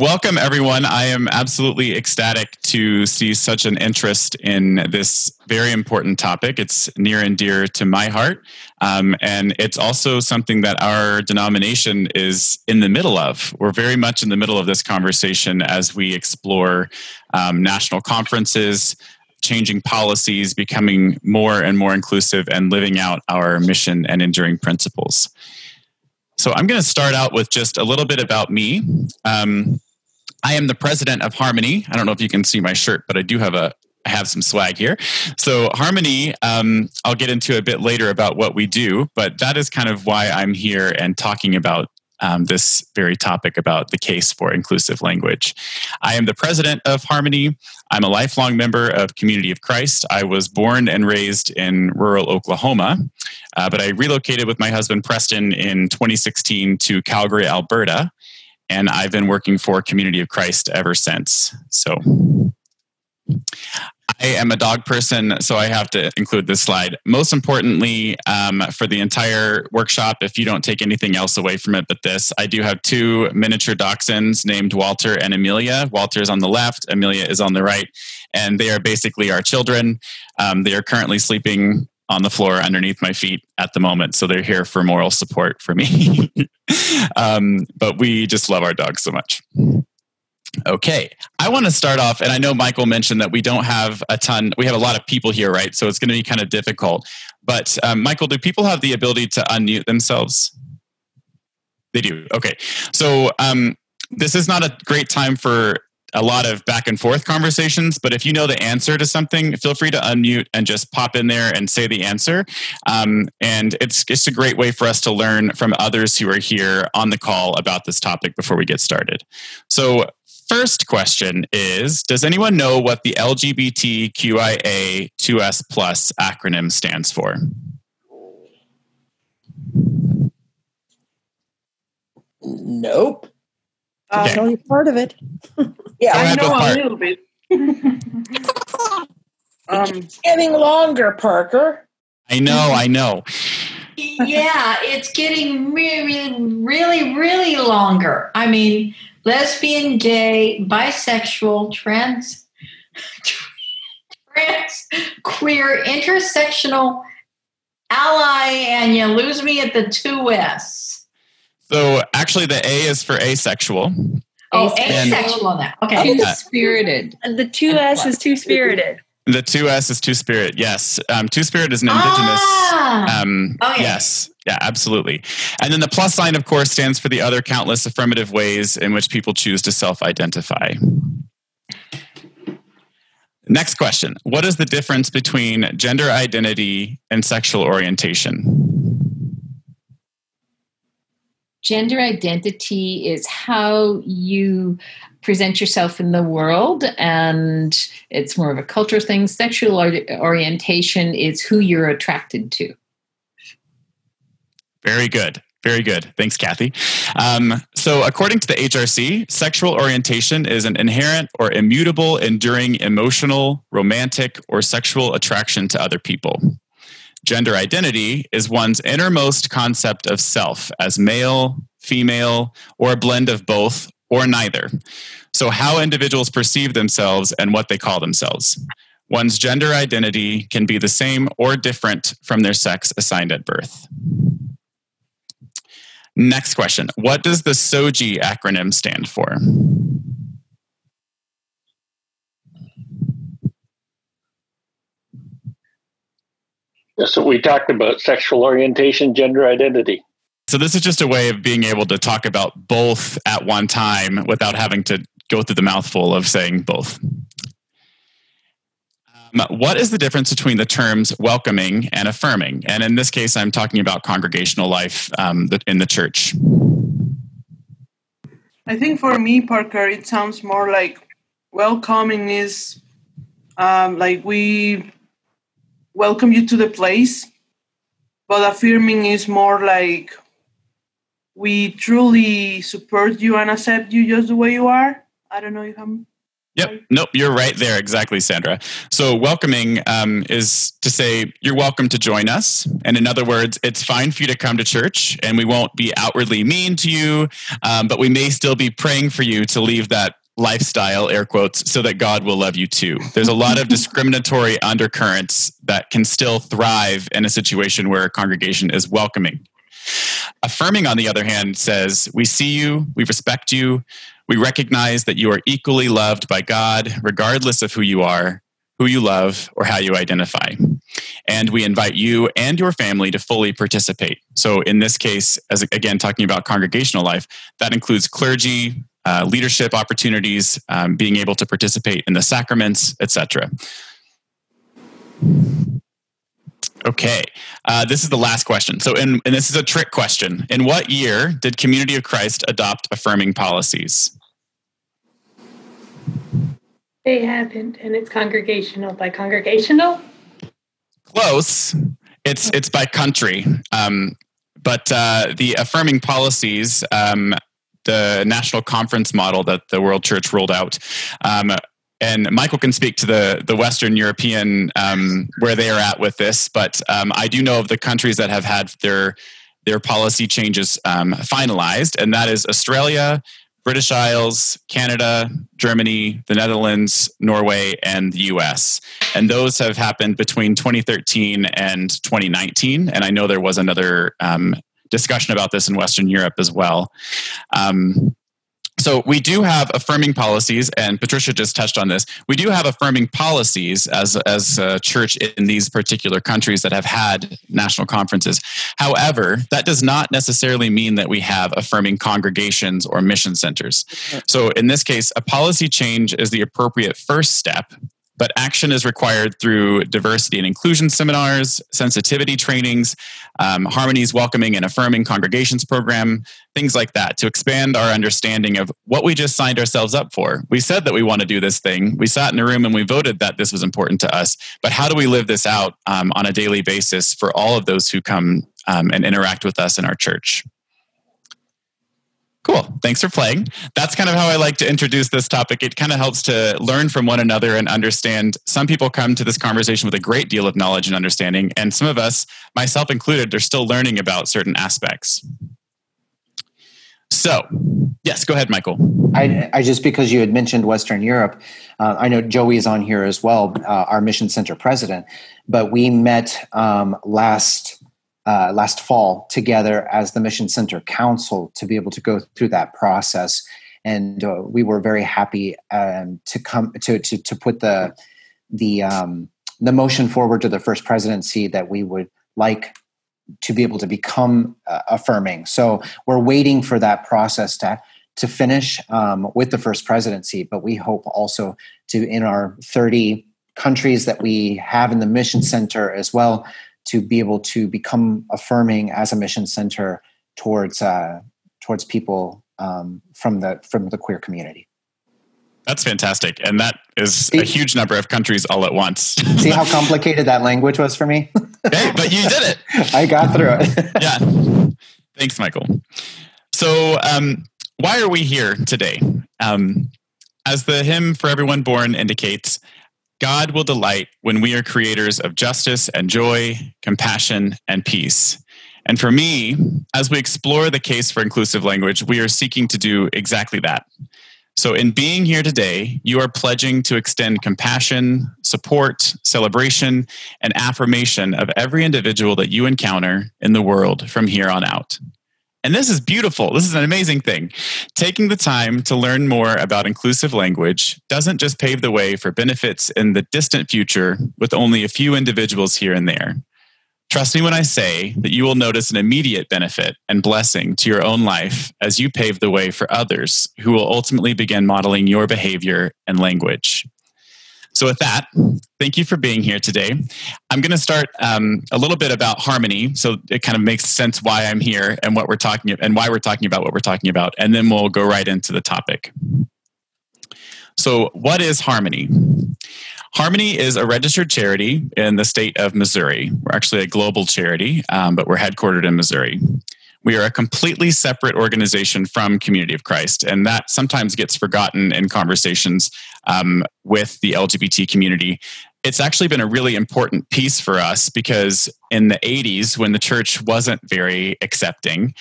Welcome, everyone. I am absolutely ecstatic to see such an interest in this very important topic. It's near and dear to my heart. And it's also something that our denomination is in the middle of. We're very much in the middle of this conversation as we explore national conferences, changing policies, becoming more and more inclusive, and living out our mission and enduring principles. So I'm going to start out with just a little bit about me. I am the president of Harmony. I don't know if you can see my shirt, but I have some swag here. So Harmony, I'll get into a bit later about what we do, but that is kind of why I'm here and talking about this very topic about the case for inclusive language. I am the president of Harmony. I'm a lifelong member of Community of Christ. I was born and raised in rural Oklahoma, but I relocated with my husband Preston in 2016 to Calgary, Alberta. And I've been working for Community of Christ ever since. So I am a dog person, so I have to include this slide. Most importantly, for the entire workshop, if you don't take anything else away from it but this, I do have two miniature dachshunds named Walter and Amelia. Walter is on the left, Amelia is on the right, and they are basically our children. They are currently sleeping on the floor underneath my feet at the moment, so they're here for moral support for me. But we just love our dogs so much. Okay, I want to start off, and I know Michael mentioned that we don't have we have a lot of people here, right? So it's going to be kind of difficult. But Michael, do people have the ability to unmute themselves? They do. Okay, so this is not a great time for a lot of back and forth conversations, but if you know the answer to something, feel free to unmute and just pop in there and say the answer. And it's a great way for us to learn from others who are here on the call about this topic before we get started. So first question is, does anyone know what the LGBTQIA 2S plus acronym stands for? Nope. I know you're part of it. Yeah, I know a little bit. It's getting longer, Parker. I know. Yeah, it's getting really longer. I mean, lesbian, gay, bisexual, trans, queer, intersectional, ally, and you lose me at the 2S. So actually the A is for asexual. Oh, asexual now. Okay. Two-spirited. And the 2S is two-spirited. The 2S is two-spirit, yes. Two-spirit is an indigenous. Okay. Yes, yeah, absolutely. And then the plus sign, of course, stands for the other countless affirmative ways in which people choose to self-identify. Next question. What is the difference between gender identity and sexual orientation? Gender identity is how you present yourself in the world, and it's more of a cultural thing. Sexual orientation is who you're attracted to. Very good. Very good. Thanks, Kathy. So according to the HRC, sexual orientation is an inherent or immutable, enduring emotional, romantic, or sexual attraction to other people. Gender identity is one's innermost concept of self as male, female, or a blend of both, or neither. So how individuals perceive themselves and what they call themselves. One's gender identity can be the same or different from their sex assigned at birth. Next question. What does the SOGI acronym stand for? So we talked about sexual orientation, gender identity. So this is just a way of being able to talk about both at one time without having to go through the mouthful of saying both. What is the difference between the terms welcoming and affirming? And in this case, I'm talking about congregational life in the church. I think for me, Parker, it sounds more like welcoming is like we welcome you to the place, but affirming is more like we truly support you and accept you just the way you are. I don't know if I'm Yep. Nope. You're right there. Exactly, Sandra. So welcoming is to say you're welcome to join us. And in other words, it's fine for you to come to church and we won't be outwardly mean to you, but we may still be praying for you to leave that lifestyle, air quotes, so that God will love you too. There's a lot of discriminatory undercurrents that can still thrive in a situation where a congregation is welcoming. Affirming, on the other hand, says, we see you, we respect you, we recognize that you are equally loved by God, regardless of who you are, who you love, or how you identify. And we invite you and your family to fully participate. So in this case, as again, talking about congregational life, that includes clergy, leadership opportunities, being able to participate in the sacraments, etc. Okay, this is the last question. So, and this is a trick question. In what year did Community of Christ adopt affirming policies? They haven't, and it's congregational. By congregational? Close. It's by country. But the affirming policies, the national conference model that the World Church rolled out, and Michael can speak to the Western European where they are at with this, but I do know of the countries that have had their policy changes finalized, and that is Australia, British Isles, Canada, Germany, the Netherlands, Norway, and the US. And those have happened between 2013 and 2019, and I know there was another discussion about this in Western Europe as well. So we do have affirming policies, and Patricia just touched on this. We do have affirming policies as a church in these particular countries that have had national conferences. However, that does not necessarily mean that we have affirming congregations or mission centers. So in this case, a policy change is the appropriate first step, but action is required through diversity and inclusion seminars, sensitivity trainings, Harmony's welcoming and affirming congregations program, things like that, to expand our understanding of what we just signed ourselves up for. We said that we want to do this thing. We sat in a room and we voted that this was important to us. But how do we live this out on a daily basis for all of those who come and interact with us in our church? Cool. Thanks for playing. That's kind of how I like to introduce this topic. It kind of helps to learn from one another and understand. Some people come to this conversation with a great deal of knowledge and understanding, and some of us, myself included, they're still learning about certain aspects. So, yes, go ahead, Michael. I just, because you had mentioned Western Europe, I know Joey is on here as well, our mission center president, but we met last fall together as the Mission Center Council to be able to go through that process, and we were very happy to come to put the motion forward to the First Presidency that we would like to be able to become affirming. So we're waiting for that process to finish with the First Presidency, but we hope also to, in our 30 countries that we have in the Mission Center as well, to be able to become affirming as a mission center towards people from the queer community. That's fantastic, and that is a huge number of countries all at once. See how complicated that language was for me? Hey, but you did it. I got through it. Yeah. Thanks, Michael. So, why are we here today? As the hymn For Everyone Born indicates, God will delight when we are creators of justice and joy, compassion and peace. And for me, as we explore the case for inclusive language, we are seeking to do exactly that. So in being here today, you are pledging to extend compassion, support, celebration, and affirmation of every individual that you encounter in the world from here on out. And this is beautiful. This is an amazing thing. Taking the time to learn more about inclusive language doesn't just pave the way for benefits in the distant future with only a few individuals here and there. Trust me when I say that you will notice an immediate benefit and blessing to your own life as you pave the way for others who will ultimately begin modeling your behavior and language. So with that, thank you for being here today. I'm going to start a little bit about Harmony, so it kind of makes sense why I'm here and what we're talking and why we're talking about what we're talking about, and then we'll go right into the topic. So, what is Harmony? Harmony is a registered charity in the state of Missouri. We're actually a global charity, but we're headquartered in Missouri. We are a completely separate organization from Community of Christ, and that sometimes gets forgotten in conversations with the LGBT community. It's actually been a really important piece for us because in the 80s, when the church wasn't very accepting,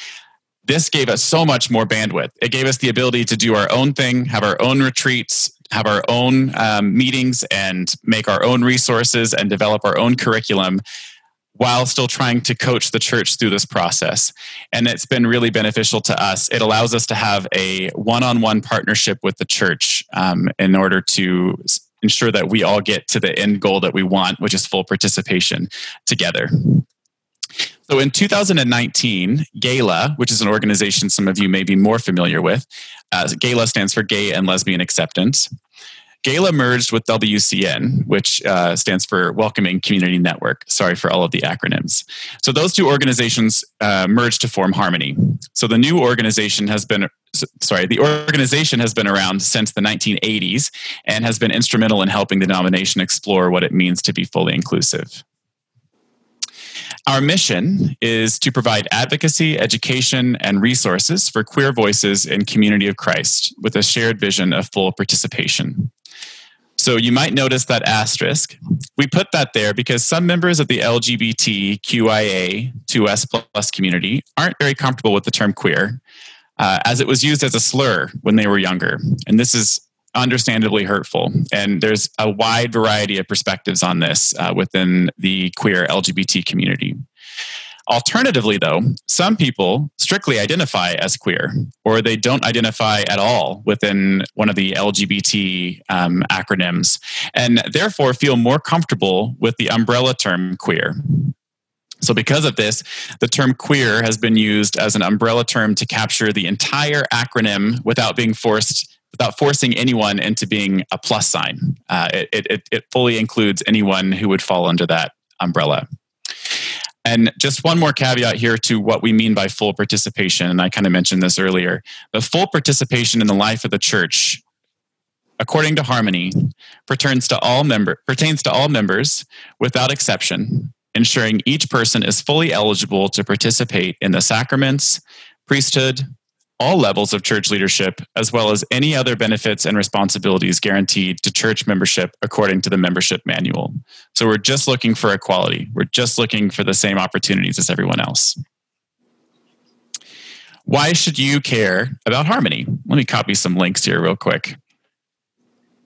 this gave us so much more bandwidth. It gave us the ability to do our own thing, have our own retreats, have our own meetings, and make our own resources and develop our own curriculum while still trying to coach the church through this process. And it's been really beneficial to us. It allows us to have a one-on-one partnership with the church in order to ensure that we all get to the end goal that we want, which is full participation together. So in 2019, GALA, which is an organization some of you may be more familiar with, GALA stands for Gay and Lesbian Acceptance. GALA merged with WCN, which stands for Welcoming Community Network. Sorry for all of the acronyms. So those two organizations merged to form Harmony. So the new organization the organization has been around since the 1980s and has been instrumental in helping the denomination explore what it means to be fully inclusive. Our mission is to provide advocacy, education, and resources for queer voices in Community of Christ with a shared vision of full participation. So you might notice that asterisk. We put that there because some members of the LGBTQIA 2S+ community aren't very comfortable with the term queer, as it was used as a slur when they were younger. And this is understandably hurtful. And there's a wide variety of perspectives on this within the queer LGBT community. Alternatively, though, some people strictly identify as queer, or they don't identify at all within one of the LGBT acronyms, and therefore feel more comfortable with the umbrella term queer. So because of this, the term queer has been used as an umbrella term to capture the entire acronym without forcing anyone into being a plus sign. It fully includes anyone who would fall under that umbrella. And just one more caveat here to what we mean by full participation, and I kind of mentioned this earlier. The full participation in the life of the church, according to Harmony, pertains to all members without exception, ensuring each person is fully eligible to participate in the sacraments, priesthood, all levels of church leadership, as well as any other benefits and responsibilities guaranteed to church membership according to the membership manual. So we're just looking for equality. We're just looking for the same opportunities as everyone else. Why should you care about Harmony? Let me copy some links here real quick.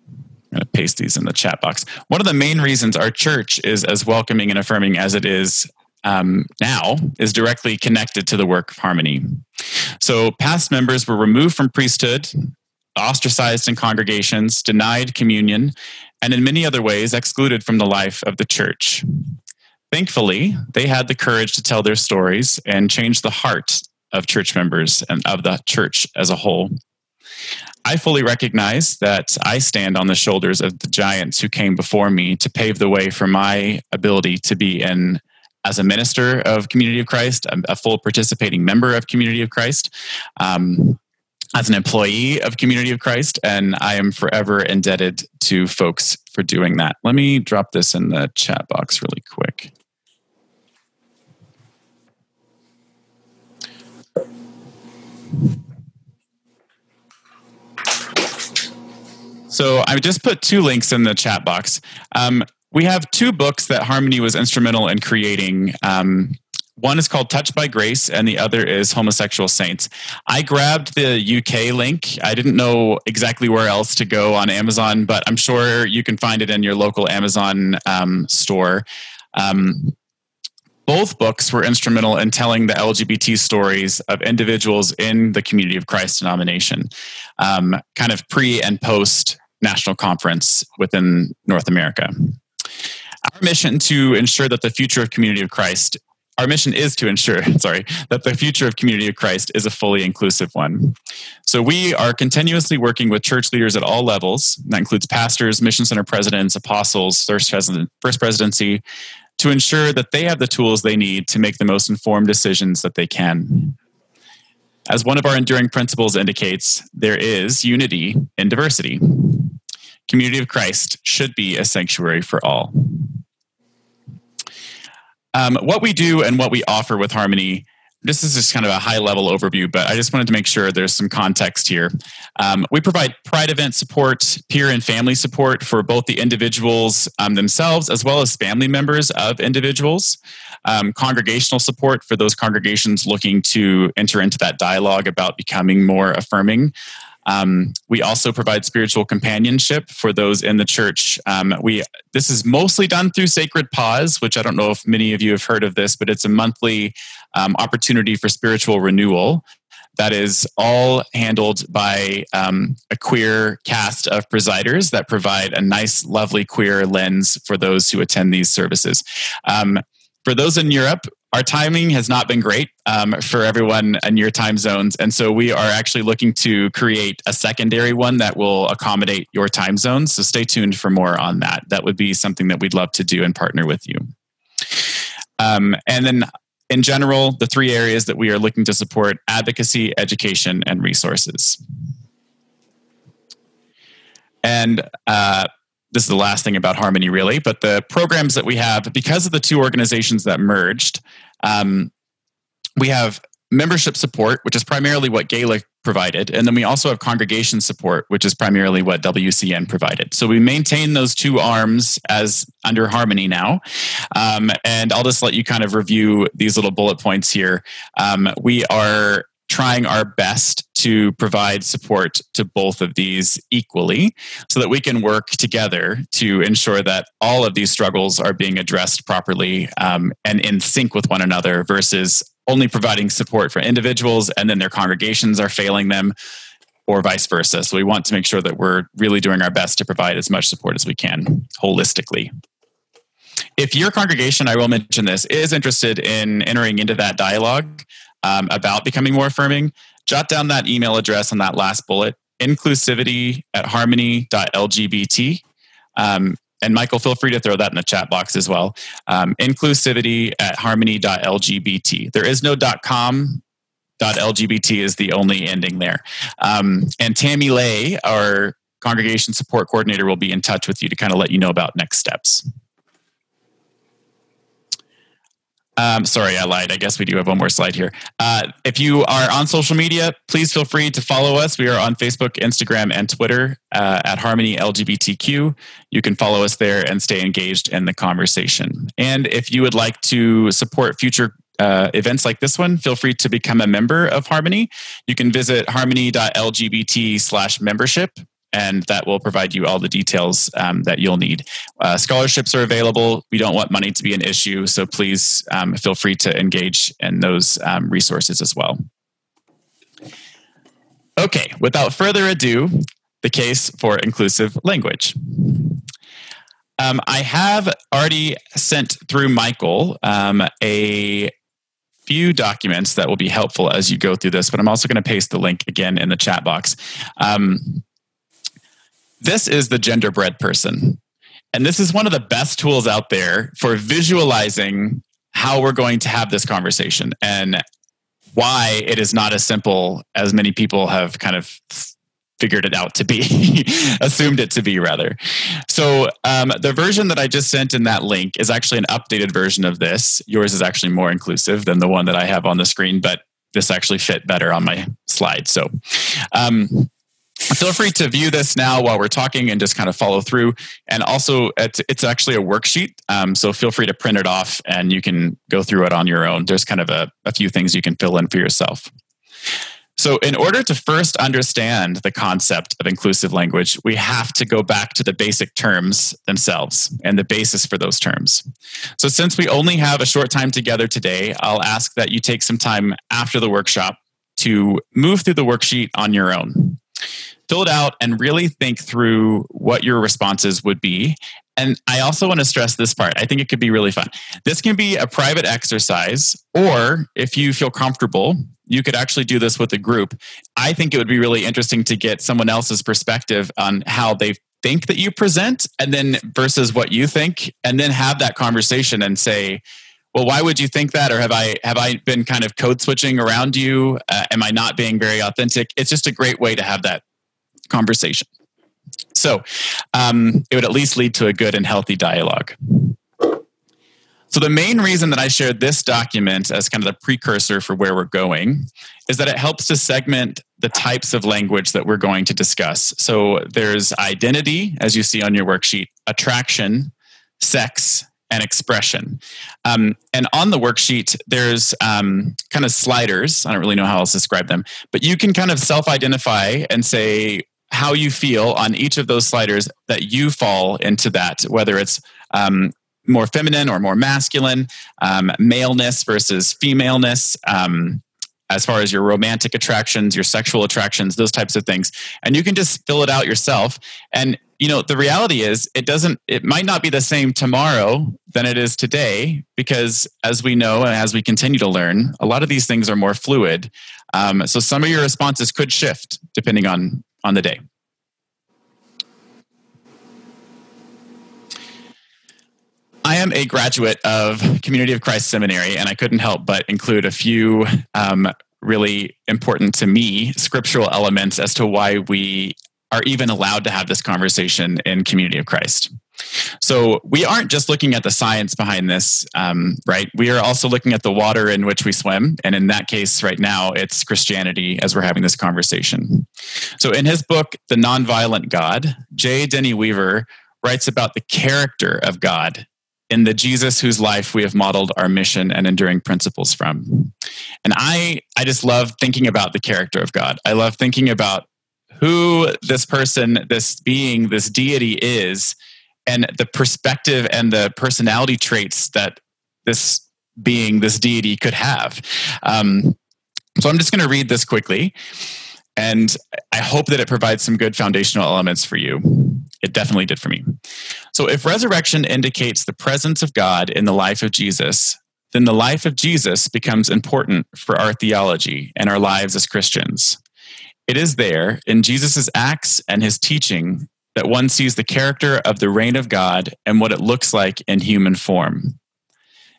I'm going to paste these in the chat box. One of the main reasons our church is as welcoming and affirming as it is now is directly connected to the work of Harmony. So past members were removed from priesthood, ostracized in congregations, denied communion, and in many other ways excluded from the life of the church. Thankfully, they had the courage to tell their stories and change the heart of church members and of the church as a whole. I fully recognize that I stand on the shoulders of the giants who came before me to pave the way for my ability to be as a minister of Community of Christ, a full participating member of Community of Christ, as an employee of Community of Christ, and I am forever indebted to folks for doing that. Let me drop this in the chat box really quick. So I just put two links in the chat box. We have two books that Harmony was instrumental in creating. One is called Touched by Grace, and the other is Homosexual Saints. I grabbed the UK link. I didn't know exactly where else to go on Amazon, but I'm sure you can find it in your local Amazon store. Both books were instrumental in telling the LGBT stories of individuals in the Community of Christ denomination, kind of pre and post national conference within North America. Our mission to ensure that the future of Community of Christ, our mission is to ensure, that the future of Community of Christ is a fully inclusive one. So we are continuously working with church leaders at all levels. That includes pastors, mission center presidents, apostles, first presidency, to ensure that they have the tools they need to make the most informed decisions that they can. As one of our enduring principles indicates, there is unity in diversity. Community of Christ should be a sanctuary for all. What we do and what we offer with Harmony this is just kind of a high-level overview, but I just wanted to make sure there's some context here. We provide Pride event support, peer and family support for both the individuals themselves, as well as family members of individuals. Congregational support for those congregations looking to enter into that dialogue about becoming more affirming. We also provide spiritual companionship for those in the church. This is mostly done through Sacred Pause, which I don't know if many of you have heard of this, but it's a monthly opportunity for spiritual renewal that is all handled by a queer cast of presiders that provide a nice, lovely queer lens for those who attend these services. For those in Europe, our timing has not been great for everyone in your time zones. And so we are actually looking to create a secondary one that will accommodate your time zones. So stay tuned for more on that. That would be something that we'd love to do and partner with you. And then in general, the three areas that we are looking to support: advocacy, education, and resources. And this is the last thing about Harmony, really, but the programs that we have, because of the two organizations that merged, we have membership support, which is primarily what Gaelic provided, and then we also have congregation support, which is primarily what WCN provided. So we maintain those two arms as under Harmony now, and I'll just let you kind of review these little bullet points here. We are trying our best to provide support to both of these equally so that we can work together to ensure that all of these struggles are being addressed properly and in sync with one another, versus only providing support for individuals and then their congregations are failing them, or vice versa. So we want to make sure that we're really doing our best to provide as much support as we can holistically. If your congregation, I will mention this, is interested in entering into that dialogue about becoming more affirming, jot down that email address on that last bullet, inclusivity@harmony.lgbt. And Michael, feel free to throw that in the chat box as well. Inclusivity@harmony.lgbt. There is no .com. .lgbt is the only ending there. And Tammy Lay, our congregation support coordinator, will be in touch with you to kind of let you know about next steps. Sorry, I lied. I guess we do have one more slide here. If you are on social media, please feel free to follow us. We are on Facebook, Instagram, and Twitter at Harmony LGBTQ. You can follow us there and stay engaged in the conversation. And if you would like to support future events like this one, feel free to become a member of Harmony. You can visit harmony.lgbt/membership. And that will provide you all the details that you'll need. Scholarships are available. We don't want money to be an issue, so please feel free to engage in those resources as well. Okay, without further ado, the case for inclusive language. I have already sent through Michael a few documents that will be helpful as you go through this, but I'm also going to paste the link again in the chat box. This is the genderbread person. And this is one of the best tools out there for visualizing how we're going to have this conversation and why it is not as simple as many people have kind of figured it out to be, assumed it to be rather. So the version that I just sent in that link is actually an updated version of this. Yours is actually more inclusive than the one that I have on the screen, but this actually fit better on my slide. So feel free to view this now while we're talking and just kind of follow through. And also, it's actually a worksheet, so feel free to print it off and you can go through it on your own. There's kind of a few things you can fill in for yourself. So in order to first understand the concept of inclusive language, we have to go back to the basic terms themselves and the basis for those terms. So since we only have a short time together today, I'll ask that you take some time after the workshop to move through the worksheet on your own. Fill it out and really think through what your responses would be. And I also want to stress this part. I think it could be really fun. This can be a private exercise, or if you feel comfortable, you could actually do this with a group. I think it would be really interesting to get someone else's perspective on how they think that you present, and then versus what you think, and then have that conversation and say, well, why would you think that? Or have I been kind of code switching around you? Am I not being very authentic? It's just a great way to have that conversation. So it would at least lead to a good and healthy dialogue. So the main reason that I shared this document as kind of the precursor for where we're going is that it helps to segment the types of language that we're going to discuss. So there's identity, as you see on your worksheet, attraction, sex, and expression. And on the worksheet, there's kind of sliders. I don't really know how else to describe them, but you can kind of self-identify and say how you feel on each of those sliders that you fall into that, whether it's more feminine or more masculine, maleness versus femaleness, as far as your romantic attractions, your sexual attractions, those types of things. And you can just fill it out yourself. And the reality is it might not be the same tomorrow than it is today, because as we know, and as we continue to learn, a lot of these things are more fluid. So some of your responses could shift depending on the day. I am a graduate of Community of Christ Seminary, and I couldn't help but include a few really important to me scriptural elements as to why we are even allowed to have this conversation in Community of Christ. So we aren't just looking at the science behind this, right? We are also looking at the water in which we swim. And in that case, right now, it's Christianity as we're having this conversation. So in his book, The Nonviolent God, J. Denny Weaver writes about the character of God in the Jesus whose life we have modeled our mission and enduring principles from. And I just love thinking about the character of God. I love thinking about who this person, this being, this deity is, and the perspective and the personality traits that this being, this deity could have. So I'm just going to read this quickly, and I hope that it provides some good foundational elements for you. It definitely did for me. So if resurrection indicates the presence of God in the life of Jesus, then the life of Jesus becomes important for our theology and our lives as Christians. It is there in Jesus' acts and his teaching that one sees the character of the reign of God and what it looks like in human form.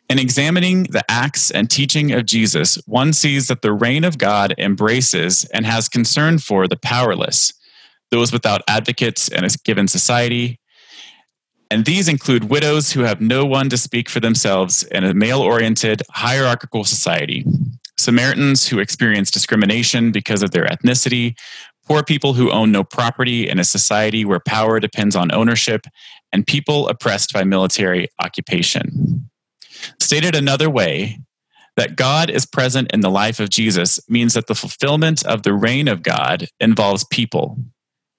In examining the acts and teaching of Jesus, one sees that the reign of God embraces and has concern for the powerless, those without advocates in a given society. And these include widows who have no one to speak for themselves in a male-oriented, hierarchical society, Samaritans who experience discrimination because of their ethnicity, poor people who own no property in a society where power depends on ownership, and people oppressed by military occupation. Stated another way, that God is present in the life of Jesus means that the fulfillment of the reign of God involves people,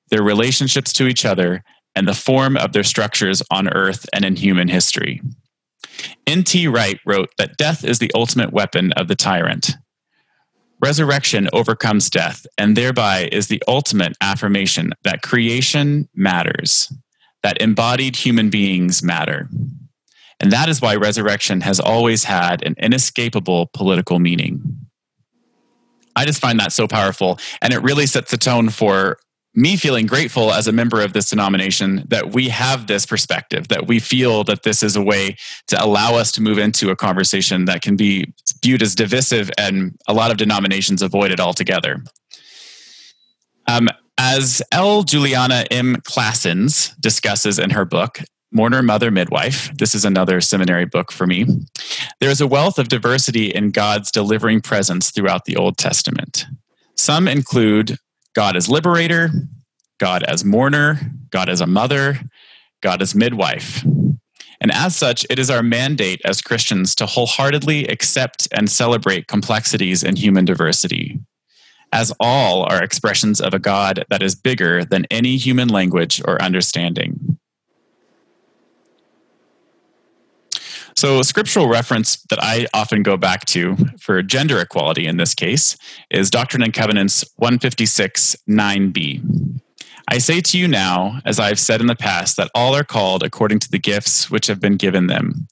their relationships to each other, and the form of their structures on earth and in human history. N.T. Wright wrote that death is the ultimate weapon of the tyrant. Resurrection overcomes death, and thereby is the ultimate affirmation that creation matters, that embodied human beings matter. And that is why resurrection has always had an inescapable political meaning. I just find that so powerful, and it really sets the tone for me feeling grateful as a member of this denomination that we have this perspective, that we feel that this is a way to allow us to move into a conversation that can be viewed as divisive, and a lot of denominations avoid it altogether. As L. Juliana M. Classens discusses in her book, Mourner, Mother, Midwife, this is another seminary book for me, there is a wealth of diversity in God's delivering presence throughout the Old Testament. Some include God as liberator, God as mourner, God as a mother, God as midwife. And as such, it is our mandate as Christians to wholeheartedly accept and celebrate complexities in human diversity, as all are expressions of a God that is bigger than any human language or understanding. So a scriptural reference that I often go back to for gender equality in this case is Doctrine and Covenants 156:9b. I say to you now, as I have said in the past, that all are called according to the gifts which have been given them.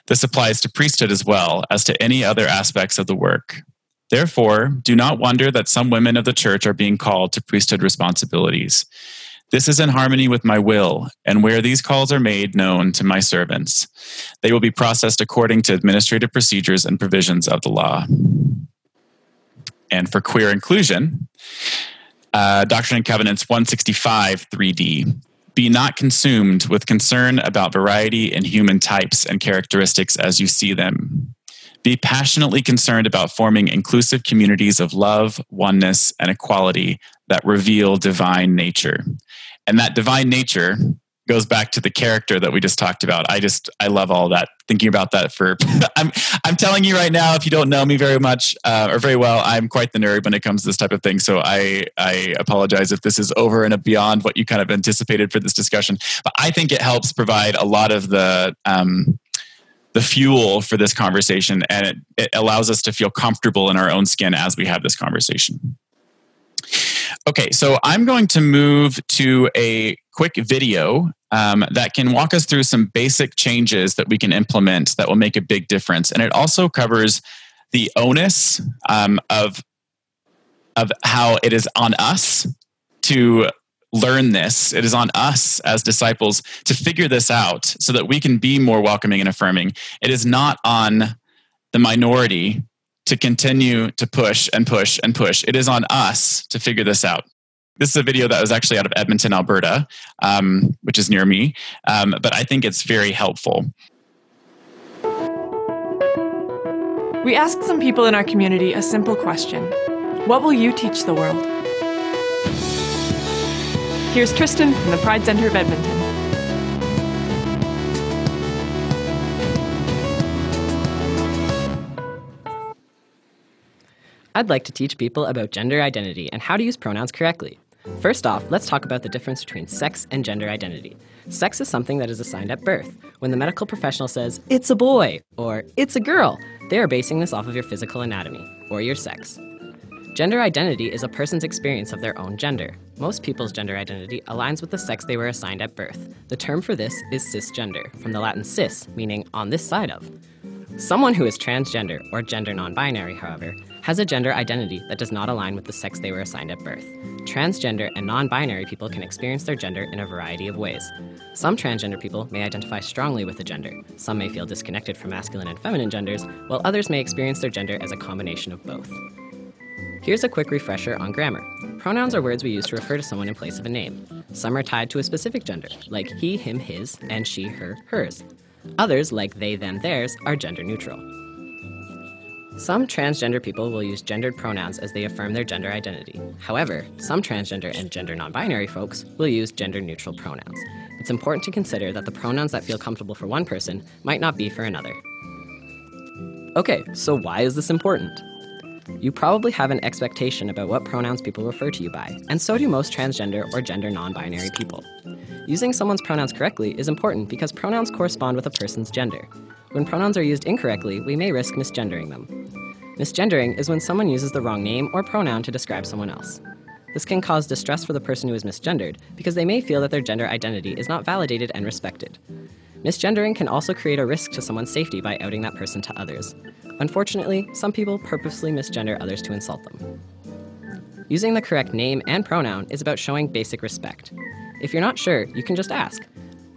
This applies to priesthood as well as to any other aspects of the work. Therefore, do not wonder that some women of the church are being called to priesthood responsibilities. This is in harmony with my will, and where these calls are made known to my servants, they will be processed according to administrative procedures and provisions of the law. And for queer inclusion, Doctrine and Covenants 165:3d. Be not consumed with concern about variety in human types and characteristics as you see them. Be passionately concerned about forming inclusive communities of love, oneness, and equality that reveal divine nature. And that divine nature goes back to the character that we just talked about. I love all that. Thinking about that for, I'm telling you right now, if you don't know me very much or very well, I'm quite the nerd when it comes to this type of thing. So I apologize if this is over and beyond what you kind of anticipated for this discussion. But I think it helps provide a lot of the fuel for this conversation, and it allows us to feel comfortable in our own skin as we have this conversation. Okay, so I'm going to move to a quick video that can walk us through some basic changes that we can implement that will make a big difference. And it also covers the onus of how it is on us to learn this. It is on us as disciples to figure this out so that we can be more welcoming and affirming. It is not on the minority to continue to push and push and push. It is on us to figure this out. This is a video that was actually out of Edmonton, Alberta, which is near me, but I think it's very helpful. We asked some people in our community a simple question. What will you teach the world? Here's Tristan from the Pride Center of Edmonton. I'd like to teach people about gender identity and how to use pronouns correctly. First off, let's talk about the difference between sex and gender identity. Sex is something that is assigned at birth. When the medical professional says, "It's a boy," or "It's a girl," they are basing this off of your physical anatomy, or your sex. Gender identity is a person's experience of their own gender. Most people's gender identity aligns with the sex they were assigned at birth. The term for this is cisgender, from the Latin cis, meaning on this side of. Someone who is transgender, or gender non-binary, however, has a gender identity that does not align with the sex they were assigned at birth. Transgender and non-binary people can experience their gender in a variety of ways. Some transgender people may identify strongly with a gender. Some may feel disconnected from masculine and feminine genders, while others may experience their gender as a combination of both. Here's a quick refresher on grammar. Pronouns are words we use to refer to someone in place of a name. Some are tied to a specific gender, like he, him, his, and she, her, hers. Others, like they, them, theirs, are gender neutral. Some transgender people will use gendered pronouns as they affirm their gender identity. However, some transgender and gender non-binary folks will use gender-neutral pronouns. It's important to consider that the pronouns that feel comfortable for one person might not be for another. Okay, so why is this important? You probably have an expectation about what pronouns people refer to you by, and so do most transgender or gender non-binary people. Using someone's pronouns correctly is important because pronouns correspond with a person's gender. When pronouns are used incorrectly, we may risk misgendering them. Misgendering is when someone uses the wrong name or pronoun to describe someone else. This can cause distress for the person who is misgendered because they may feel that their gender identity is not validated and respected. Misgendering can also create a risk to someone's safety by outing that person to others. Unfortunately, some people purposely misgender others to insult them. Using the correct name and pronoun is about showing basic respect. If you're not sure, you can just ask.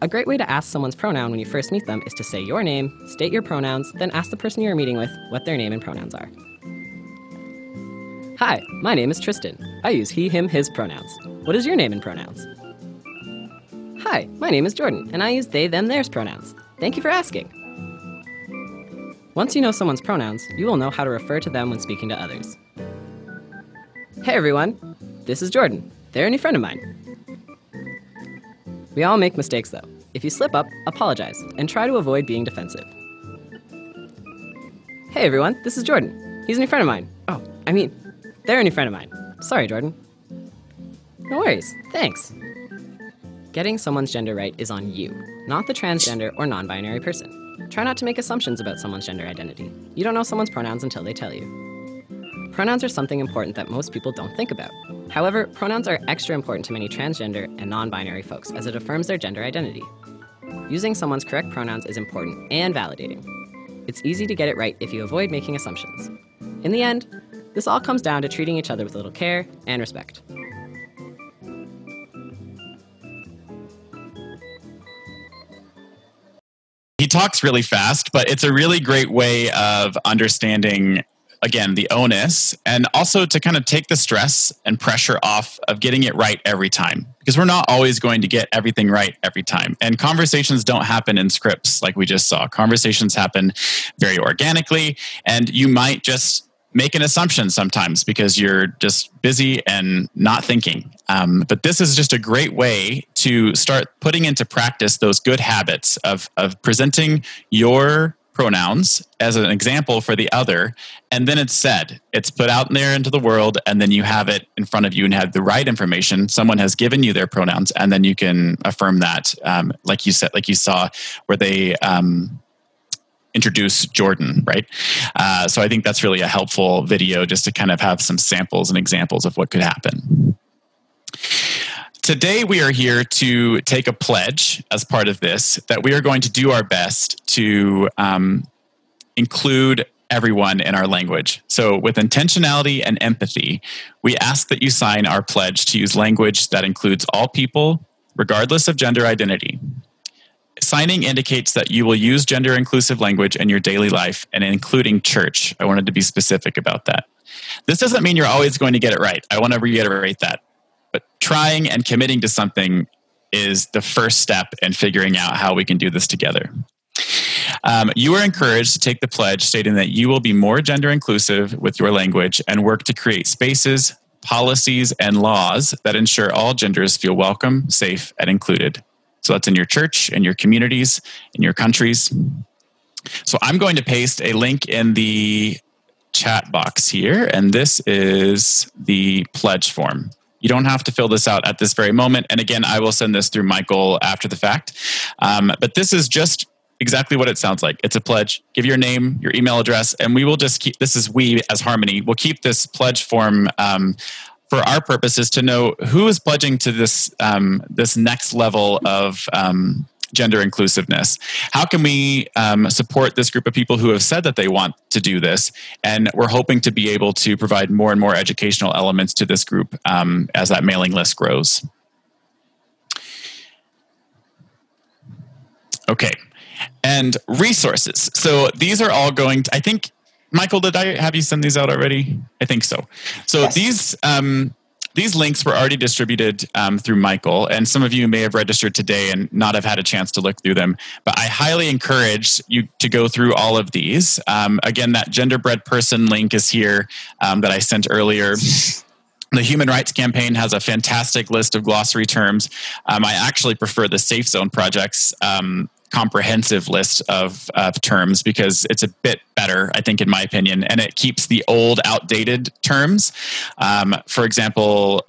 A great way to ask someone's pronoun when you first meet them is to say your name, state your pronouns, then ask the person you are meeting with what their name and pronouns are. Hi, my name is Tristan. I use he, him, his pronouns. What is your name and pronouns? Hi, my name is Jordan, and I use they, them, theirs pronouns. Thank you for asking. Once you know someone's pronouns, you will know how to refer to them when speaking to others. Hey everyone, this is Jordan. They're a new friend of mine. We all make mistakes though. If you slip up, apologize, and try to avoid being defensive. Hey everyone, this is Jordan. He's a new friend of mine. They're a new friend of mine. Sorry, Jordan. No worries, thanks. Getting someone's gender right is on you, not the transgender or non-binary person. Try not to make assumptions about someone's gender identity. You don't know someone's pronouns until they tell you. Pronouns are something important that most people don't think about. However, pronouns are extra important to many transgender and non-binary folks as it affirms their gender identity. Using someone's correct pronouns is important and validating. It's easy to get it right if you avoid making assumptions. In the end, this all comes down to treating each other with a little care and respect. He talks really fast, but it's a really great way of understanding again, the onus, and also to kind of take the stress and pressure off of getting it right every time, because we're not always going to get everything right every time. And conversations don't happen in scripts like we just saw. Conversations happen very organically, and you might just make an assumption sometimes because you're just busy and not thinking. But this is just a great way to start putting into practice those good habits of presenting your pronouns as an example for the other, and then it's said, it's put out there into the world, and then you have it in front of you and have the right information. Someone has given you their pronouns, and then you can affirm that, like you said, like you saw where they introduce Jordan, right? So I think that's really a helpful video just to kind of have some samples and examples of what could happen. Today, we are here to take a pledge as part of this, that we are going to do our best to include everyone in our language. So with intentionality and empathy, we ask that you sign our pledge to use language that includes all people, regardless of gender identity. Signing indicates that you will use gender-inclusive language in your daily life, and including church. I wanted to be specific about that. This doesn't mean you're always going to get it right. I want to reiterate that. But trying and committing to something is the first step in figuring out how we can do this together. You are encouraged to take the pledge stating that you will be more gender inclusive with your language and work to create spaces, policies, and laws that ensure all genders feel welcome, safe, and included. So that's in your church, in your communities, in your countries. So I'm going to paste a link in the chat box here, and this is the pledge form. You don't have to fill this out at this very moment. And again, I will send this through Michael after the fact. But this is just exactly what it sounds like. It's a pledge. Give your name, your email address, and we will just keep, this is we as Harmony, we'll keep this pledge form for our purposes to know who is pledging to this, this next level of gender inclusiveness. How can we support this group of people who have said that they want to do this? And we're hoping to be able to provide more and more educational elements to this group as that mailing list grows. Okay, and resources. So these are all going to, I think, Michael, did I have you send these out already? I think so. So yes. These links were already distributed through Michael, and some of you may have registered today and not have had a chance to look through them. But I highly encourage you to go through all of these. Again, that genderbread person link is here that I sent earlier. The Human Rights Campaign has a fantastic list of glossary terms. I actually prefer the Safe Zone Project's comprehensive list of terms because it's a bit better, I think, in my opinion, and it keeps the old, outdated terms. For example,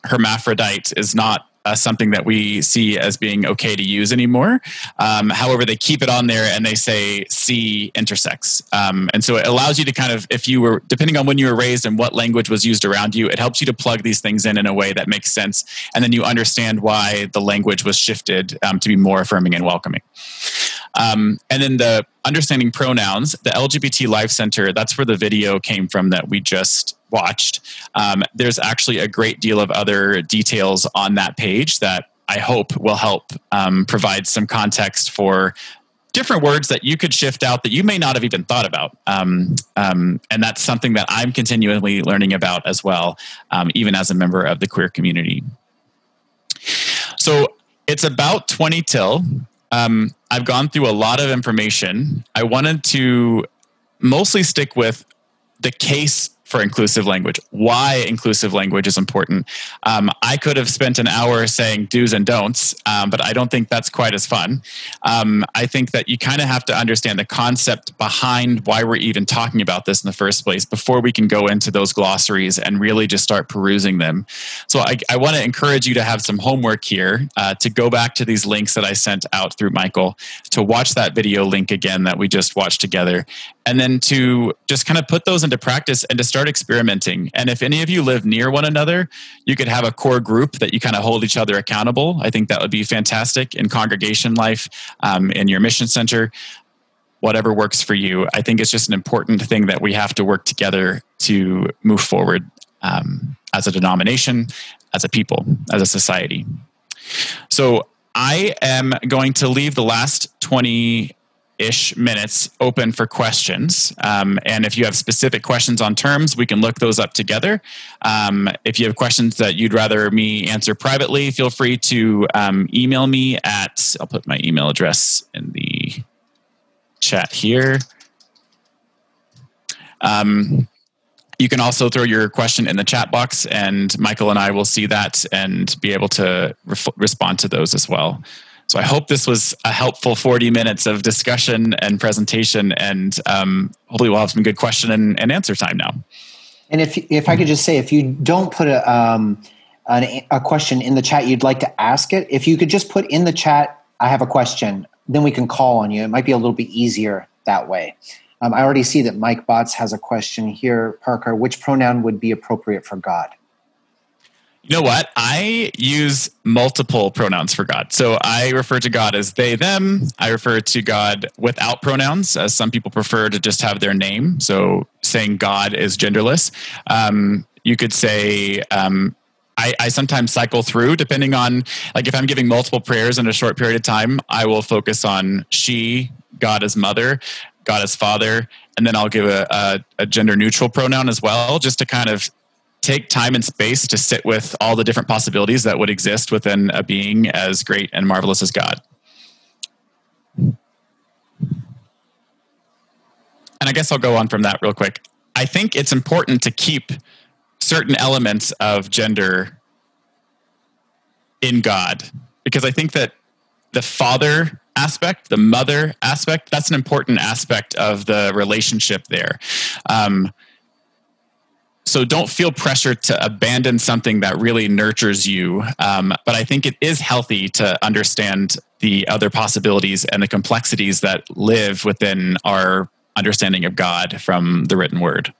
hermaphrodite is not something that we see as being okay to use anymore. However, they keep it on there and they say see intersex. And so it allows you to kind of, if you were, depending on when you were raised and what language was used around you, it helps you to plug these things in a way that makes sense. And then you understand why the language was shifted to be more affirming and welcoming. And then the understanding pronouns, the LGBT Life Center, that's where the video came from that we just watched. There's actually a great deal of other details on that page that I hope will help provide some context for different words that you could shift out that you may not have even thought about. And that's something that I'm continually learning about as well, even as a member of the queer community. So it's about 20 till. I've gone through a lot of information. I wanted to mostly stick with the case for inclusive language, why inclusive language is important. I could have spent an hour saying do's and don'ts, but I don't think that's quite as fun. I think that you kind of have to understand the concept behind why we're even talking about this in the first place before we can go into those glossaries and really just start perusing them. So I want to encourage you to have some homework here, to go back to these links that I sent out through Michael, to watch that video link again that we just watched together, and then to just kind of put those into practice and to start experimenting. And if any of you live near one another, you could have a core group that you kind of hold each other accountable. I think that would be fantastic in congregation life, in your mission center, whatever works for you. I think it's just an important thing that we have to work together to move forward as a denomination, as a people, as a society. So I am going to leave the last 20 ish minutes open for questions. And if you have specific questions on terms, we can look those up together. If you have questions that you'd rather me answer privately, feel free to email me at, I'll put my email address in the chat here. You can also throw your question in the chat box, and Michael and I will see that and be able to respond to those as well. So I hope this was a helpful 40 minutes of discussion and presentation, and hopefully we'll have some good question and answer time now. And if I could just say, if you don't put a question in the chat, you'd like to ask it, if you could just put in the chat, I have a question, then we can call on you. It might be a little bit easier that way. I already see that Mike Botts has a question here. Parker, which pronoun would be appropriate for God? You know what? I use multiple pronouns for God. So I refer to God as they, them. I refer to God without pronouns, as some people prefer to just have their name. So saying God is genderless. You could say, I sometimes cycle through, depending on, like if I'm giving multiple prayers in a short period of time, I will focus on she, God as mother, God as father, and then I'll give a gender neutral pronoun as well, just to kind of take time and space to sit with all the different possibilities that would exist within a being as great and marvelous as God. And I guess I'll go on from that real quick. I think it's important to keep certain elements of gender in God, because I think that the father aspect, the mother aspect, that's an important aspect of the relationship there. So don't feel pressure to abandon something that really nurtures you. But I think it is healthy to understand the other possibilities and the complexities that live within our understanding of God from the written word.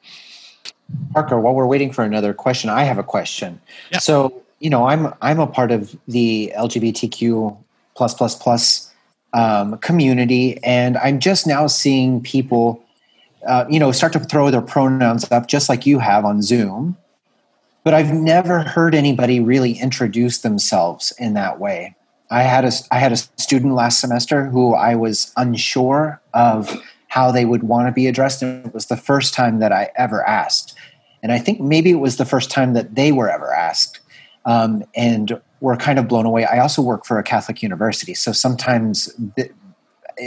Parker, while we're waiting for another question, I have a question. Yeah. So, I'm a part of the LGBTQ community, and I'm just now seeing people start to throw their pronouns up just like you have on Zoom. But I've never heard anybody really introduce themselves in that way. I had a student last semester who I was unsure of how they would want to be addressed. And it was the first time that I ever asked. And I think maybe it was the first time that they were ever asked. And were kind of blown away. I also work for a Catholic university. So sometimes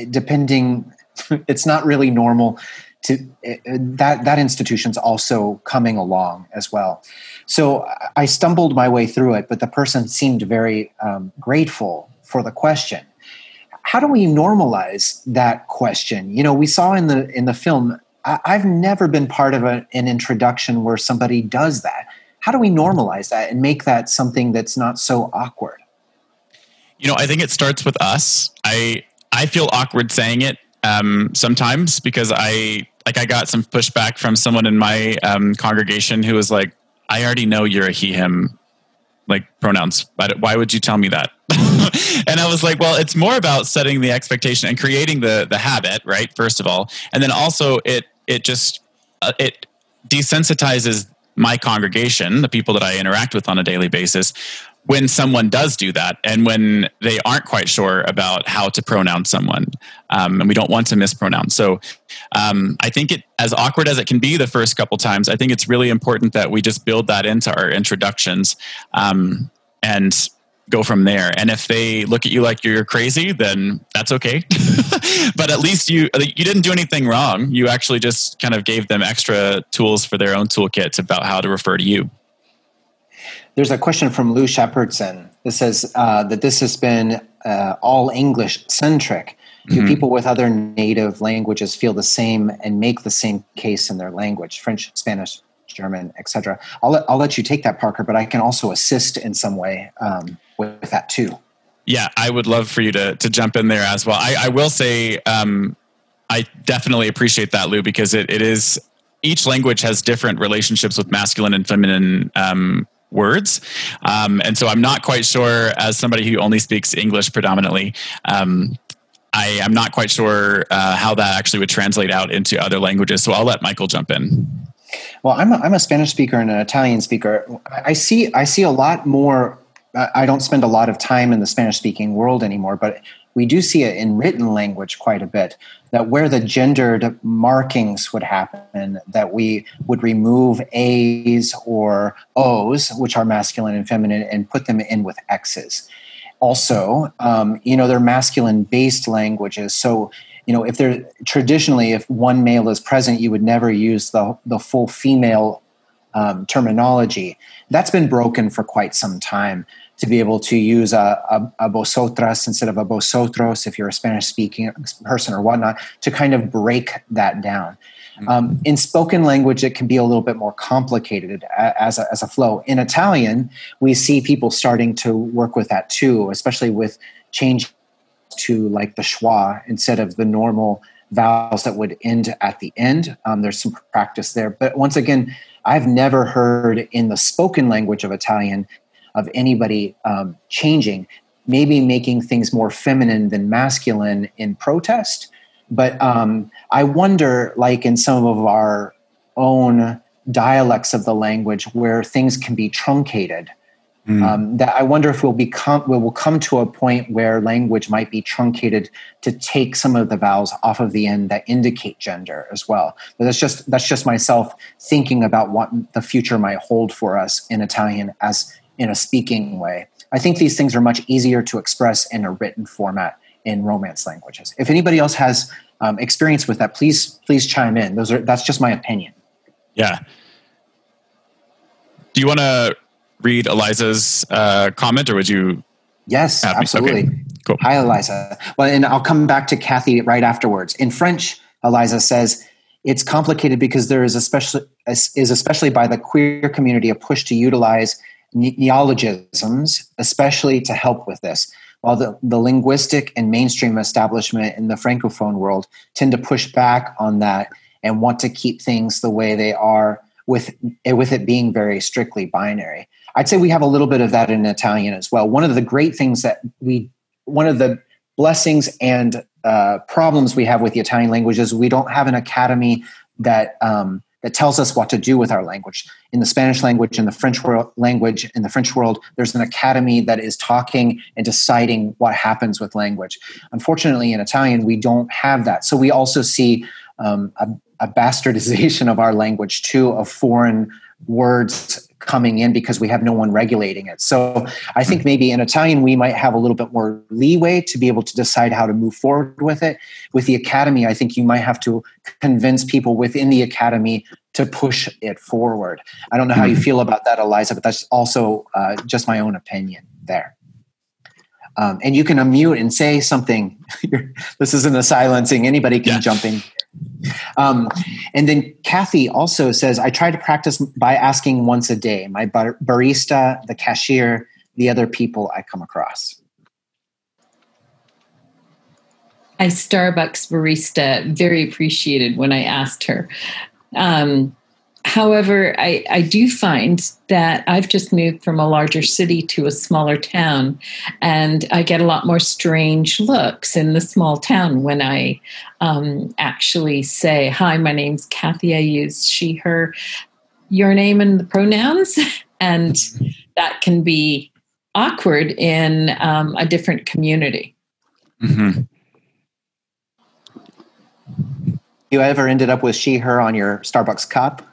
depending, it's not really normal to that institution's also coming along as well. So I stumbled my way through it, but the person seemed very grateful for the question. How do we normalize that question? We saw in the film, I've never been part of an introduction where somebody does that. How do we normalize that and make that something that's not so awkward? I think it starts with us. I feel awkward saying it sometimes because I got some pushback from someone in my congregation who was like, I already know you're a he, him, like pronouns, but why would you tell me that? And I was like, well, it's more about setting the expectation and creating the habit, right? First of all. And then also it desensitizes my congregation, the people that I interact with on a daily basis, when someone does do that and when they aren't quite sure about how to pronounce someone. And we don't want to mispronounce. So I think as awkward as it can be the first couple times, I think it's really important that we just build that into our introductions and go from there. And if they look at you like you're crazy, then that's okay. But at least you didn't do anything wrong. You actually just kind of gave them extra tools for their own toolkits about how to refer to you. There's a question from Lou Shepardson that says that this has been all English-centric. Do people with other native languages feel the same and make the same case in their language? French, Spanish, German, etc. I'll let you take that, Parker, but I can also assist in some way with that too. Yeah, I would love for you to jump in there as well. I will say I definitely appreciate that, Lou, because it is, each language has different relationships with masculine and feminine words. And so I'm not quite sure, as somebody who only speaks English predominantly, I am not quite sure how that actually would translate out into other languages. So I'll let Michael jump in. Well, I'm a Spanish speaker and an Italian speaker. I see a lot more. I don't spend a lot of time in the Spanish speaking world anymore, but we do see it in written language quite a bit, that where the gendered markings would happen, that we would remove A's or O's, which are masculine and feminine, and put them in with X's. Also, they're masculine-based languages. So, if they're traditionally, if one male is present, you would never use the full female terminology. That's been broken for quite some time, to be able to use a vosotras instead of a vosotros if you're a Spanish-speaking person or whatnot, to kind of break that down. In spoken language, it can be a little bit more complicated as a flow. In Italian, we see people starting to work with that too, especially with change to like the schwa instead of the normal vowels that would end at the end. There's some practice there. But once again, I've never heard in the spoken language of Italian of anybody changing, maybe making things more feminine than masculine in protest. But I wonder, like in some of our own dialects of the language where things can be truncated, that I wonder if we will come to a point where language might be truncated to take some of the vowels off of the end that indicate gender as well. But that's just myself thinking about what the future might hold for us in Italian as in a speaking way. I think these things are much easier to express in a written format in Romance languages. If anybody else has experience with that, please chime in. That's just my opinion. Yeah. Do you want to read Eliza's comment, or would you? Yes, absolutely. Okay, cool. Hi, Eliza. Well, and I'll come back to Kathy right afterwards. In French, Eliza says, it's complicated because there is especially by the queer community a push to utilize neologisms, especially to help with this, while the linguistic and mainstream establishment in the Francophone world tend to push back on that and want to keep things the way they are, with it being very strictly binary. I'd say we have a little bit of that in Italian as well. One of the great things one of the blessings and problems we have with the Italian language is we don't have an academy that tells us what to do with our language. In the Spanish language, in the French world, there's an academy that is talking and deciding what happens with language. Unfortunately, in Italian, we don't have that. So we also see a bastardization of our language too, of foreign words coming in because we have no one regulating it. So I think maybe in Italian, we might have a little bit more leeway to be able to decide how to move forward with it. With the academy, I think you might have to convince people within the academy to push it forward. I don't know how you feel about that, Eliza, but that's also just my own opinion there. And you can unmute and say something. This isn't a silencing. Anybody can jump in. And then Kathy also says, I try to practice by asking once a day, my barista, the cashier, the other people I come across. I Starbucks barista very appreciated when I asked her. However, I do find that I've just moved from a larger city to a smaller town, and I get a lot more strange looks in the small town when I actually say, hi, my name's Kathy. I use she, her, your name and the pronouns, and that can be awkward in a different community. Mm-hmm. You ever ended up with she, her on your Starbucks cup?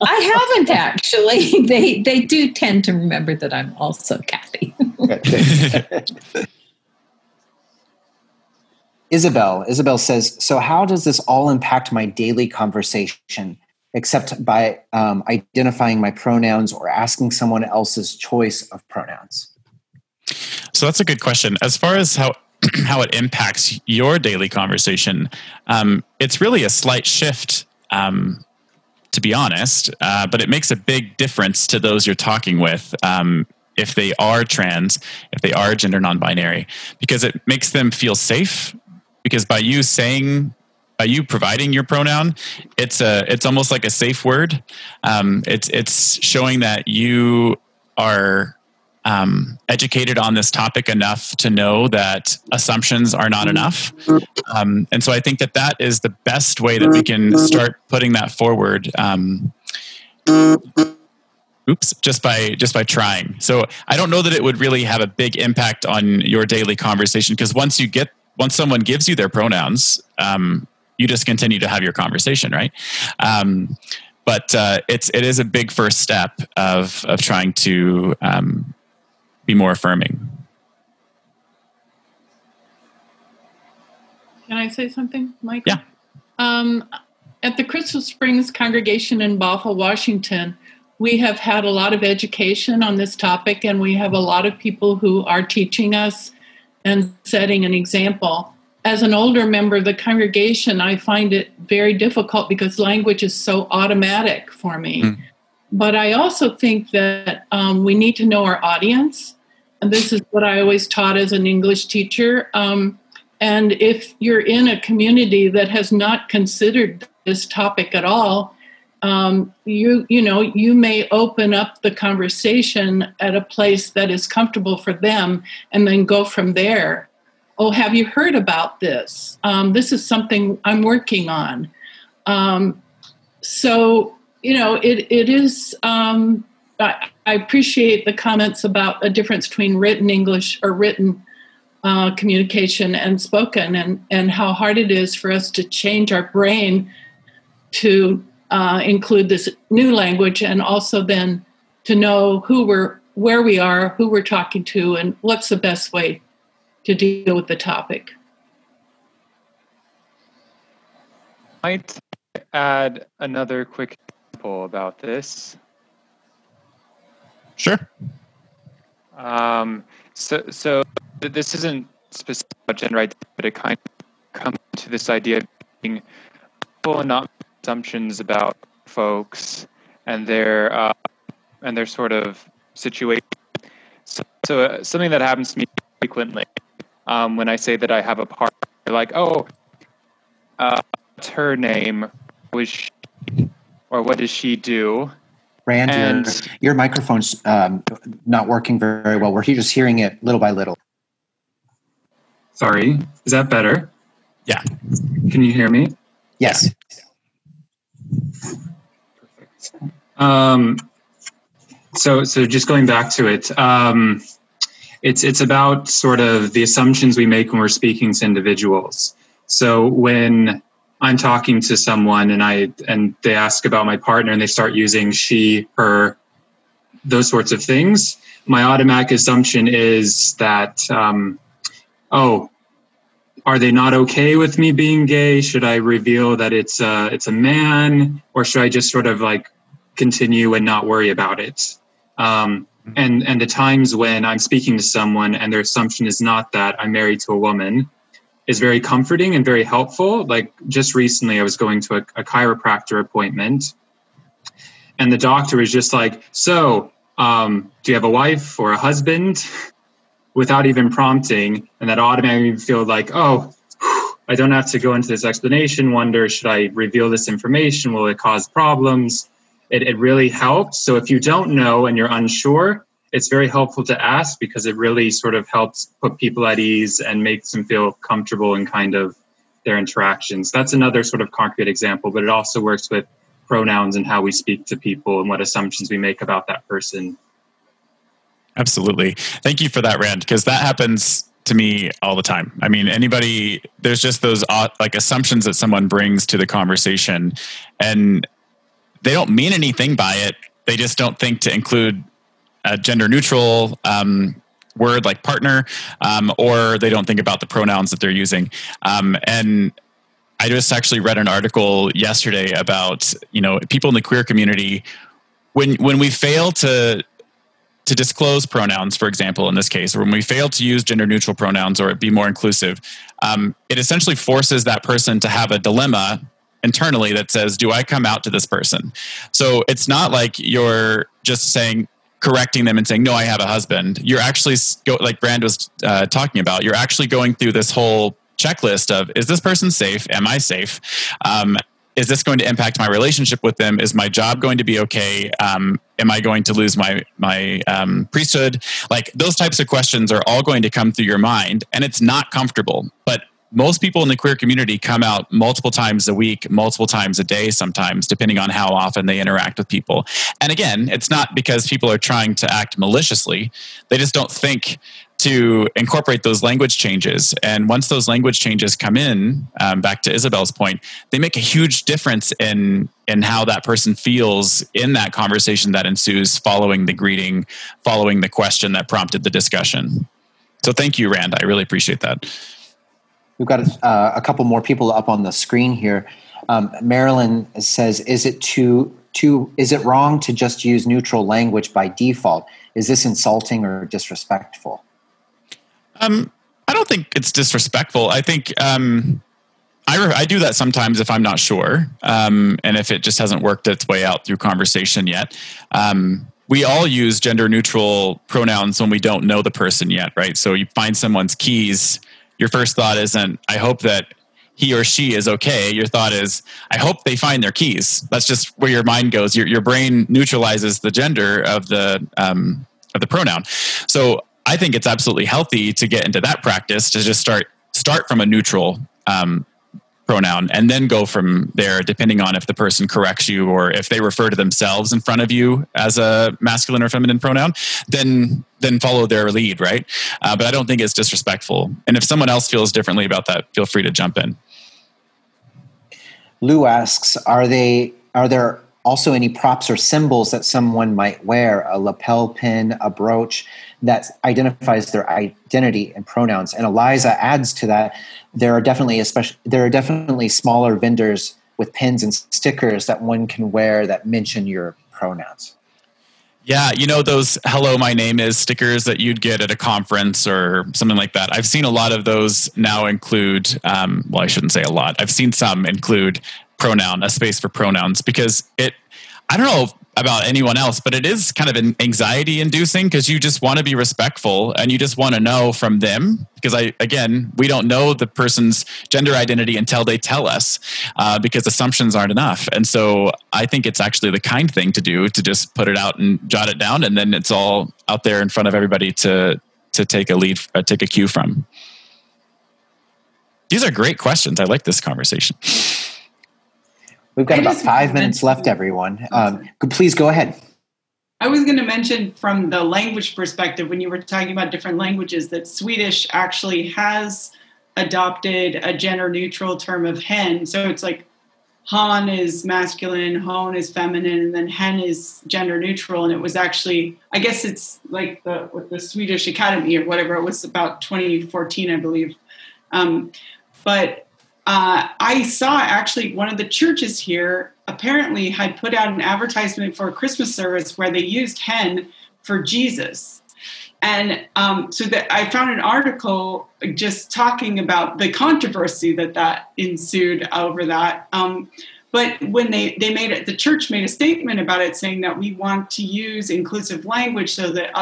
I haven't actually. They do tend to remember that I'm also Kathy. Isabel says, so how does this all impact my daily conversation, except by identifying my pronouns or asking someone else's choice of pronouns? So that's a good question. As far as how it impacts your daily conversation, it's really a slight shift, to be honest, but it makes a big difference to those you're talking with, if they are trans, if they are gender non-binary, because it makes them feel safe. Because by you providing your pronoun, it's almost like a safe word. It's showing that you are educated on this topic enough to know that assumptions are not enough. And so I think that is the best way that we can start putting that forward. just by trying. So I don't know that it would really have a big impact on your daily conversation, because once someone gives you their pronouns, you just continue to have your conversation, right? But it is a big first step of trying to be more affirming. Can I say something, Mike? Yeah. At the Crystal Springs congregation in Bothell, Washington, we have had a lot of education on this topic, and we have a lot of people who are teaching us and setting an example. As an older member of the congregation, I find it very difficult because language is so automatic for me. But I also think that we need to know our audience. And this is what I always taught as an English teacher. And if you're in a community that has not considered this topic at all, you may open up the conversation at a place that is comfortable for them and then go from there. Oh, have you heard about this? This is something I'm working on. It is, I appreciate the comments about a difference between written English or written communication and spoken, and how hard it is for us to change our brain to include this new language, and also then to know where we are, who we're talking to, and what's the best way to deal with the topic. Might add another quick example about this. Sure. So this isn't specific about gender identity, but it kind of comes to this idea of being full and not assumptions about folks and their sort of situation. So something that happens to me frequently when I say that I have a partner, they're like, "Oh, what's her name? Was she, or what does she do?" Rand, your microphone's not working very well. We're just hearing it little by little. Sorry, is that better? Yeah. Can you hear me? Yes. Perfect. So just going back to it, it's about sort of the assumptions we make when we're speaking to individuals. So when I'm talking to someone and they ask about my partner and they start using she, her, those sorts of things, my automatic assumption is that, are they not okay with me being gay? Should I reveal that it's a man, or should I just sort of like continue and not worry about it? And the times when I'm speaking to someone and their assumption is not that I'm married to a woman is very comforting and very helpful. Like just recently I was going to a chiropractor appointment, and the doctor was just like, "So, do you have a wife or a husband?" Without even prompting. And that automatically made me feel like, oh, I don't have to go into this explanation, wonder, should I reveal this information? Will it cause problems? It really helps. So if you don't know and you're unsure, it's very helpful to ask, because it really sort of helps put people at ease and makes them feel comfortable in kind of their interactions. That's another sort of concrete example, but it also works with pronouns and how we speak to people and what assumptions we make about that person. Absolutely. Thank you for that, Rand, because that happens to me all the time. I mean, there's just those like assumptions that someone brings to the conversation, and they don't mean anything by it. They just don't think to include a gender neutral word like partner, or they don't think about the pronouns that they're using. And I just actually read an article yesterday about, people in the queer community, when we fail to disclose pronouns, for example, in this case, or when we fail to use gender neutral pronouns or be more inclusive, it essentially forces that person to have a dilemma internally that says, do I come out to this person? So it's not like you're just correcting them and saying, no, I have a husband. You're actually, like Brand was talking about, you're actually going through this whole checklist of, is this person safe? Am I safe? Is this going to impact my relationship with them? Is my job going to be okay? Am I going to lose my priesthood? Like those types of questions are all going to come through your mind, and it's not comfortable. But most people in the queer community come out multiple times a week, multiple times a day, sometimes, depending on how often they interact with people. And again, it's not because people are trying to act maliciously. They just don't think to incorporate those language changes. And once those language changes come in, back to Isabel's point, they make a huge difference in how that person feels in that conversation that ensues following the greeting, following the question that prompted the discussion. So thank you, Rand. I really appreciate that. We've got a couple more people up on the screen here. Marilyn says, is it wrong to just use neutral language by default? Is this insulting or disrespectful? I don't think it's disrespectful. I think I do that sometimes if I'm not sure, and if it just hasn't worked its way out through conversation yet. We all use gender neutral pronouns when we don't know the person yet, right? So you find someone's keys. Your first thought isn't, I hope that he or she is okay. Your thought is, I hope they find their keys. That's just where your mind goes. Your brain neutralizes the gender of the pronoun. So I think it's absolutely healthy to get into that practice, to just start from a neutral pronoun and then go from there, depending on if the person corrects you or if they refer to themselves in front of you as a masculine or feminine pronoun, then follow their lead, right? But I don't think it's disrespectful. And if someone else feels differently about that, feel free to jump in. Lou asks, are there also any props or symbols that someone might wear, a lapel pin, a brooch, that identifies their identity and pronouns? And Eliza adds to that, there are definitely smaller vendors with pins and stickers that one can wear that mention your pronouns. Yeah, those "Hello, my name is" stickers that you'd get at a conference or something like that. I've seen a lot of those now include, well, I shouldn't say a lot. I've seen some include a space for pronouns, because I don't know about anyone else, but it is kind of an anxiety inducing, because you just want to be respectful and you just want to know from them, because we don't know the person's gender identity until they tell us, because assumptions aren't enough. And so I think it's actually the kind thing to do, to just put it out and jot it down, and then it's all out there in front of everybody to take a cue from. These are great questions. I like this conversation. We've got about 5 minutes left, everyone. Please go ahead. I was going to mention from the language perspective, when you were talking about different languages, that Swedish actually has adopted a gender neutral term of hen. So it's like han is masculine, hon is feminine, and then hen is gender neutral. And it was actually, I guess it's like the Swedish Academy or whatever, it was about 2014, I believe. I saw actually one of the churches here apparently had put out an advertisement for a Christmas service where they used hen for Jesus. And so that I found an article just talking about the controversy that ensued over that. But when they made it, the church made a statement about it, saying that we want to use inclusive language so that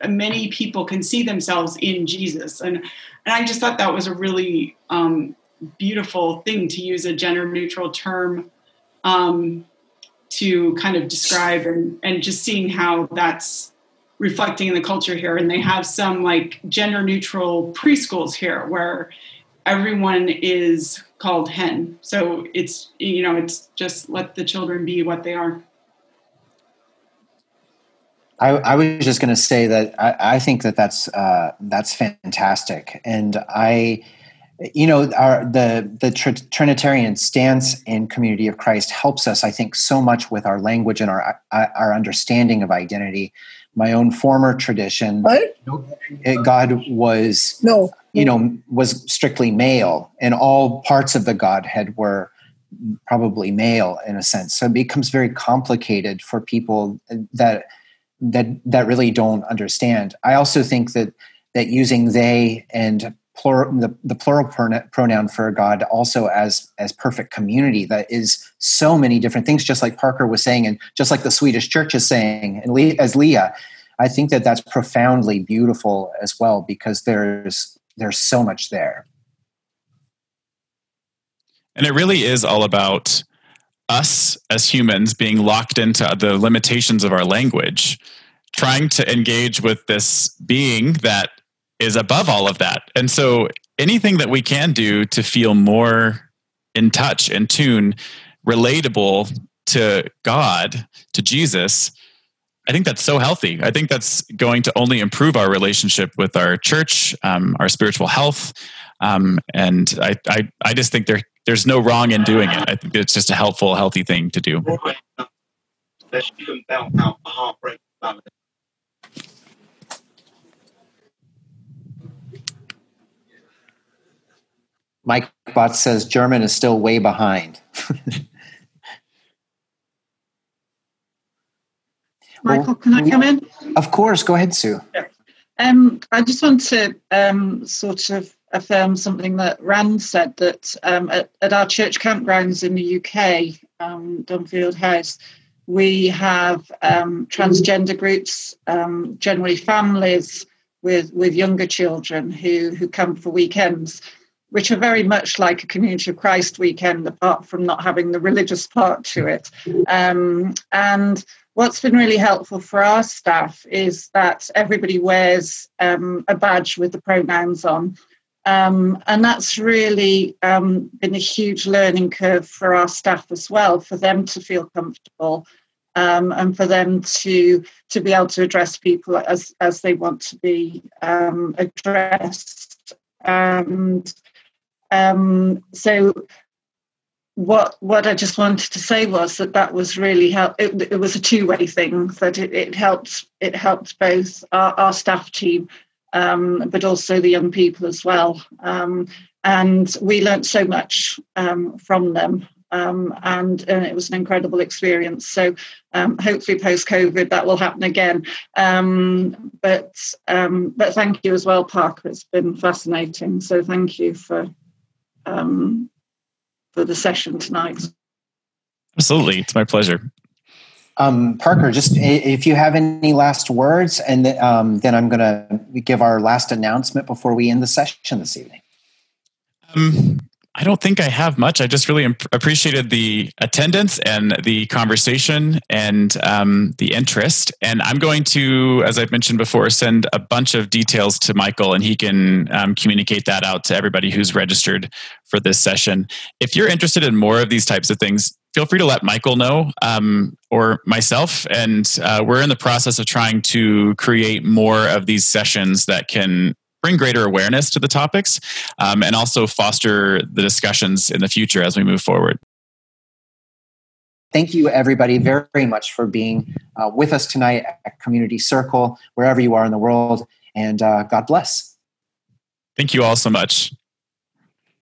many people can see themselves in Jesus. And I just thought that was a really beautiful thing, to use a gender neutral term to kind of describe, and just seeing how that's reflecting in the culture here. And they have some like gender neutral preschools here where everyone is called hen. So it's just let the children be what they are. I was just going to say that I think that's fantastic. And the Trinitarian stance in Community of Christ helps us, I think, so much with our language and our understanding of identity. My own former tradition, God was strictly male, and all parts of the Godhead were probably male in a sense. So it becomes very complicated for people that really don't understand. I also think that using they and the plural pronoun for God also as perfect community, that is so many different things, just like Parker was saying, and just like the Swedish church is saying, and as Leah, I think that's profoundly beautiful as well, because there's so much there. And it really is all about us as humans being locked into the limitations of our language, trying to engage with this being that is above all of that. And so anything that we can do to feel more in touch, in tune, relatable to God, to Jesus, I think that's so healthy. I think that's going to only improve our relationship with our church, our spiritual health. And I just think there's no wrong in doing it. I think it's just a helpful, healthy thing to do. Mike Bot says German is still way behind. Michael, can I come in? Of course. Go ahead, Sue. Yeah. I just want to sort of affirm something that Rand said, that at our church campgrounds in the UK, Dunfield House, we have transgender groups, generally families with younger children who come for weekends, which are very much like a Community of Christ weekend, apart from not having the religious part to it. And what's been really helpful for our staff is that everybody wears a badge with the pronouns on. And that's really been a huge learning curve for our staff as well, for them to feel comfortable and for them to be able to address people as they want to be addressed. And so what I just wanted to say was that was really help. It was a two-way thing. That it helped both our staff team, but also the young people as well. And we learnt so much from them, and it was an incredible experience. So hopefully post-COVID that will happen again. But thank you as well, Parker. It's been fascinating. So thank you for the session tonight. Absolutely. It's my pleasure. Parker, just if you have any last words, and then I'm going to give our last announcement before we end the session this evening. I don't think I have much. I just really appreciated the attendance and the conversation and the interest. And I'm going to, as I've mentioned before, send a bunch of details to Michael, and he can communicate that out to everybody who's registered for this session. If you're interested in more of these types of things, feel free to let Michael know or myself. And we're in the process of trying to create more of these sessions that can bring greater awareness to the topics and also foster the discussions in the future as we move forward. Thank you, everybody, very, very much for being with us tonight at Community Circle, wherever you are in the world, and God bless. Thank you all so much.